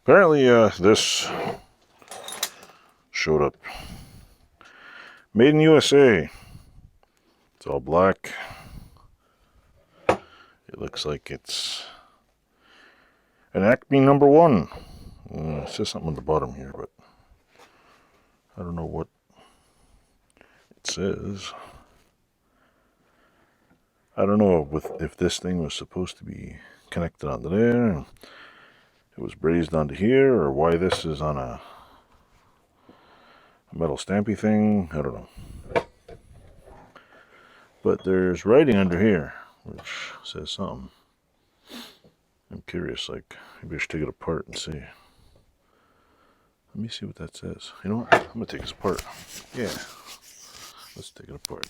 Apparently, this showed up. Made in USA. It's all black. It looks like it's an Acme #1. It says something on the bottom here, but I don't know what it says. I don't know if this thing was supposed to be connected onto there, and it was brazed onto here, or why this is on a metal stampy thing. I don't know. But there's writing under here, which says something. I'm curious, like, maybe I should take it apart and see. Let me see what that says. You know what? I'm going to take this apart. Yeah. Let's take it apart.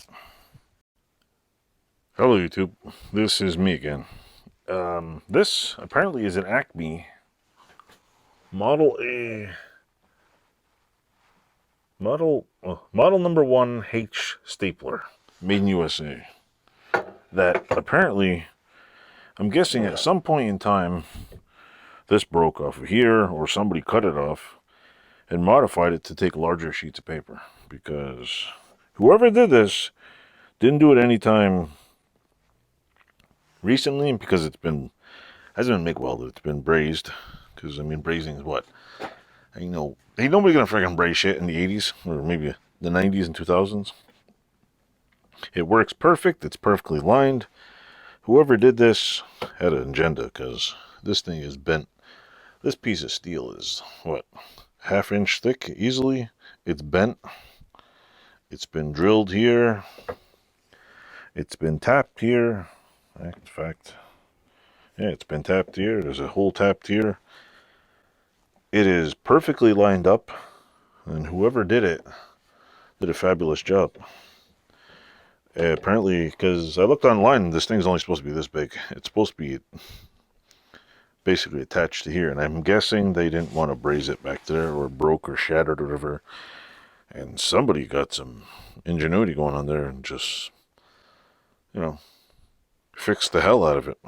Hello, YouTube. This is me again. This apparently is an Acme Model #1 H stapler, made in USA. That apparently, I'm guessing at some point in time, this broke off of here, or somebody cut it off and modified it to take larger sheets of paper. Because whoever did this didn't do it anytime recently, because hasn't been MIG welded, it's been brazed. Because I mean, brazing is what? You know, ain't nobody gonna freaking braze shit in the 80s, or maybe the 90s and 2000s. It works perfect, it's perfectly lined. Whoever did this had an agenda, because this thing is bent. This piece of steel is, what, ½ inch thick easily. It's bent. It's been drilled here. It's been tapped here. In fact, yeah, it's been tapped here. There's a hole tapped here. It is perfectly lined up, and whoever did it did a fabulous job. Apparently, because I looked online, this thing's only supposed to be this big. It's supposed to be basically attached to here, and I'm guessing they didn't want to braze it back there, or broke or shattered or whatever. And somebody got some ingenuity going on there and just, you know, fixed the hell out of it.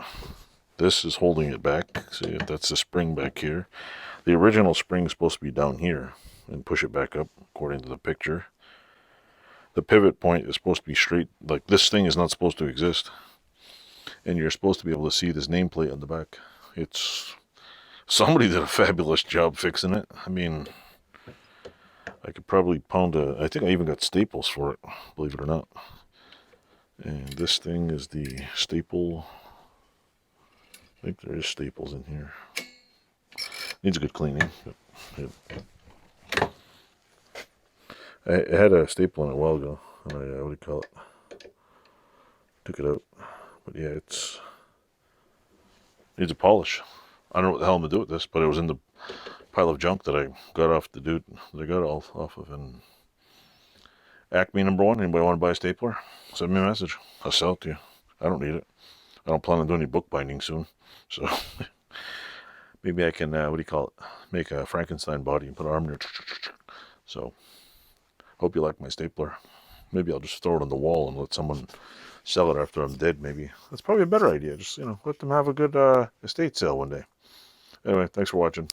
This is holding it back. See, that's the spring back here. The original spring is supposed to be down here and push it back up, according to the picture. The pivot point is supposed to be straight. Like, this thing is not supposed to exist. And you're supposed to be able to see this nameplate on the back. Somebody did a fabulous job fixing it. I mean, I could probably pound I think I even got staples for it, believe it or not. And this thing is the staple. I think there is staples in here. Needs a good cleaning. I had a staple in it a while ago, and I, what do you call it? Took it out. But yeah, needs a polish. I don't know what the hell I'm going to do with this, but it was in the pile of junk that I got off the dude that I got all off of. And Acme #1, anybody want to buy a stapler? Send me a message. I'll sell it to you. I don't need it. I don't plan on doing any bookbinding soon. So maybe I can, what do you call it? Make a Frankenstein body and put an arm there. So, hope you like my stapler. Maybe I'll just throw it on the wall and let someone sell it after I'm dead, maybe. That's probably a better idea. Just, you know, let them have a good estate sale one day. Anyway, thanks for watching.